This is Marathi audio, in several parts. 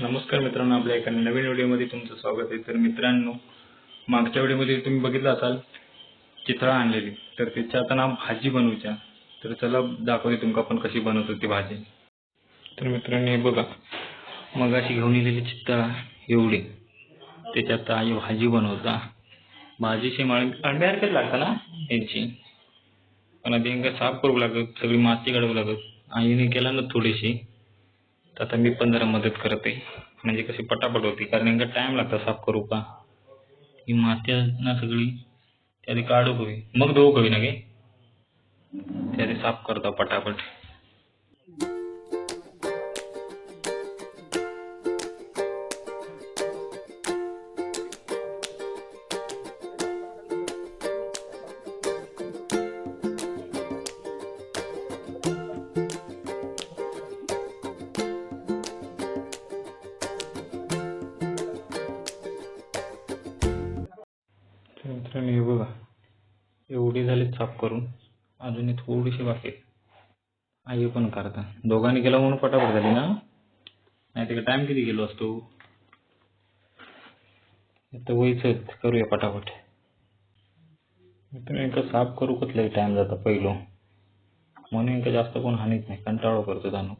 नमस्कार मित्रांनो, आपल्या एका नवीन व्हिडिओमध्ये तुमचं स्वागत आहे। तर मित्रांनो, मागच्या व्हिडिओमध्ये तुम्ही बघितलं असाल चितळा आणलेली, तर त्याच्या आता नाव भाजी बनवूच्या। तर चला दाखवते तुमका आपण कशी बनवतो ती भाजी। तर मित्रांनो, हे बघा, मगाशी घेऊन आलेली चितळा एवढी, त्याच्यात आई भाजी बनवता। भाजीची अळम्यासारखीच लागतं ना यांची, पण आधी यांना साफ करू लागत, सगळी माती काढावी लागत। आईने केला ना थोडीशी, तर आता मी पण जरा मदत करते, म्हणजे कशी पटापट होती, कारण यांना टाइम लागतो साफ करू का। ही माती ना सगळी त्याआधी काढू हवी, मग धुवू हवी ना गे, त्याआधी साफ करतो पटापट। मित्रांनो, हे बघा, एवढी झाली साफ करून, अजून थोडीशी बाकी आहे। आई पण करता, दोघांनी केला म्हणून पटापट झाली ना, नाही तर टाइम किती गेलो असतो। आता व्हायचं, करूया पटापट। मित्रांनो, एकदा साफ करू कसलाही टाइम जाता पहिलो, म्हणून एकदा जास्त कोण हानीत नाही, कंटाळो करतो जाणू,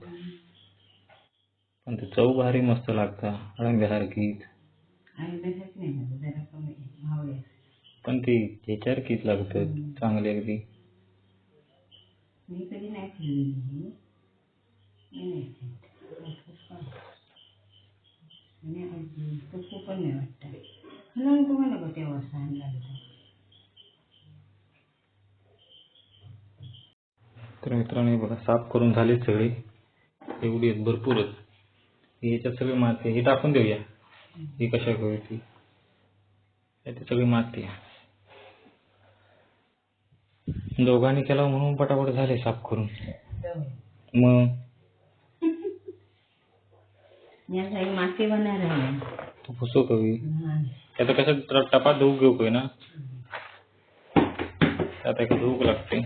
पण ते चव भारी मस्त लागता अळंब्यासारखी, पण ती त्याच्यासारखीच लागतं चांगली अगदी। मी कधी नाही खाल्ली, पण नाही वाटतं तुम्हाला बघ तेव्हा सांगायला। तर मित्रांनो, बघा, साफ करून झाली सगळी, एवढी आहेत भरपूरच। याच्यात सगळी माती, ही टाकून देऊया, ही कशा करूया, याची सगळी माती आहे। दोघांनी केला म्हणून पटापट झाले साफ करून, मग माती बनणार तू फसव कवी, आता कसं टपात धुवू घेऊ काही ना, आता एक धुवूक लागते।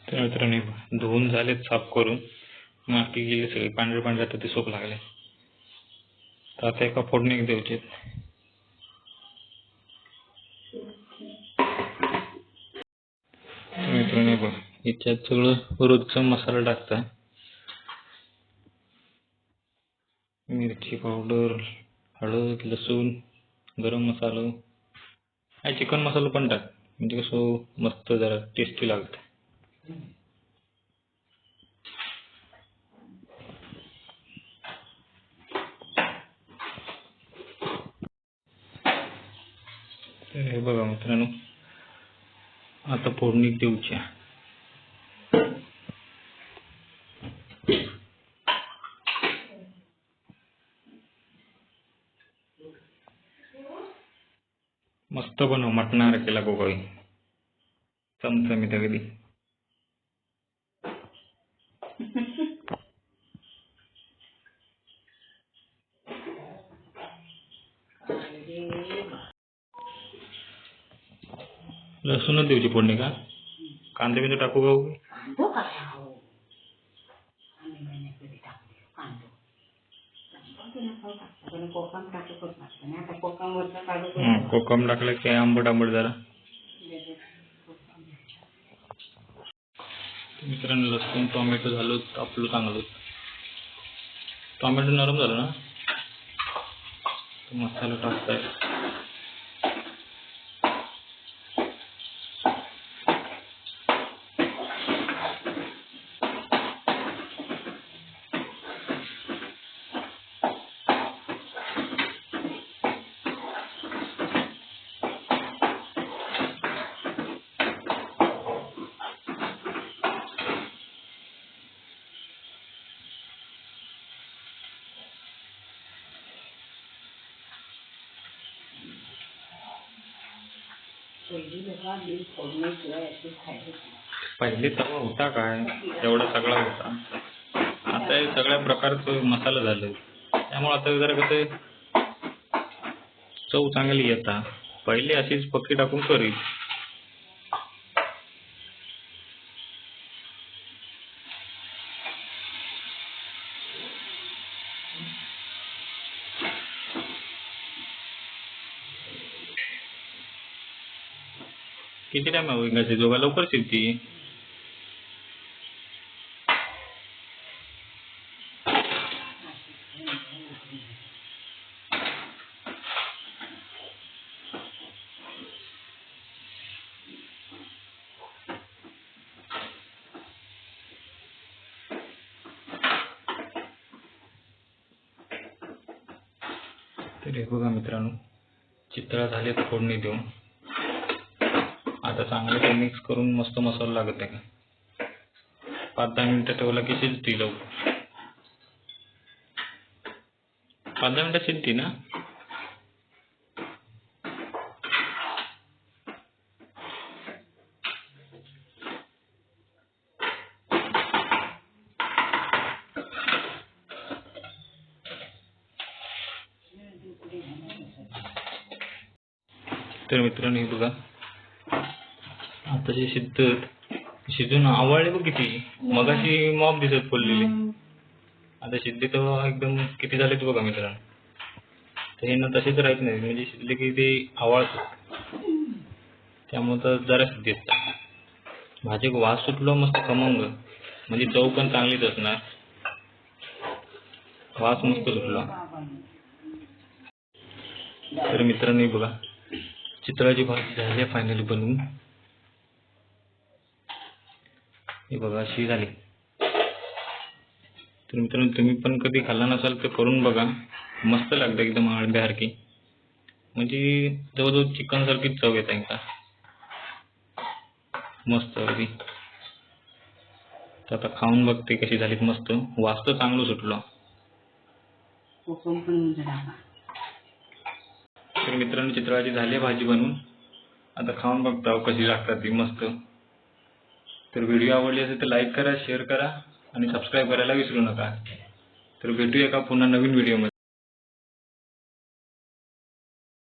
तर मित्रांनो, धुवून झालेत साफ करून, माती गेली सगळी, पांढरे पांढरे आता ते सोप लागले, तर आता एका फोडणीक द्यायचे। मित्रांनो, बघ, याच्यात सगळं रोजचा मसाला टाकता, मिरची पावडर, हळद, लसूण, गरम मसाला, चिकन मसाला पण टाक, म्हणजे कसं मस्त जरा टेस्टी लागतं। हे बघा मित्रांनो, आता फोडणी देऊच्या। मस्त बनव, मटणार केला गोगळी, चमचमीत अगदी। लसूणच देऊची फोडणी का, कांदे बिंदे टाकू का? कोकम टाकलं की आंबट आंबट जरा। मित्रांनो, लसूण टोमॅटो झालं आपलं चांगलं, टोमॅटो नरम झालं ना, मसाला टाकताय। पहिले तवा होता काय, एवढा सगळा होता, आता हे सगळ्या प्रकारचं मसाला झालं, त्यामुळे आता जरा कसं चव चांगली येता। पहिले अशीच पक्की टाकून करी, किती टाइम होईल शिजू का? लवकर शिजती. तर हे बघा मित्रांनो, चितळा झाले तर फोडणी देऊन आता चांगलं ते मिक्स करून मस्त मसाला लागत आहे का 5-10 मिनिटं ठेवला की शिजती लवकर. 5-10 मिनिटं शिजती ना. तर मित्रांनो हे बघा आता जे शिजून आवळले बघ किती. मगाशी मॉप दिसत पडलेली, आता शिजले तेव्हा एकदम किती झाले ते बघा मित्रांनो. तर हे ना तसेच राहत नाही, म्हणजे शिजले की ते आवळतात, त्यामुळे तर जरा दिसत. भाजी वास सुटलो मस्त खमंग, म्हणजे चव पण चांगलीच असणार. वास मस्त सुटला. तर मित्रांनो हे बघा चितळाची भाजी झाली फायनली बनवून. हे बघा अशी झाली. तर मित्रांनो तुम्ही पण कधी खाल्ला नसाल तर करून बघा, मस्त लागतं एकदम अळब्यासारखी, म्हणजे जवळजवळ चिकन सारखीच चव येते का मस्त अगदी. तर आता खाऊन बघते कशी झालीत. मस्त वास तर चांगलं सुटलं. तर मित्रांनो चितळाची झाली भाजी बनवून, आता खाऊन बघता कशी लागतात ती मस्त. तर व्हिडिओ आवडली असेल तर लाईक करा, शेअर करा आणि सबस्क्राईब करायला विसरू नका. तर भेटूया का पुन्हा नवीन व्हिडिओमध्ये.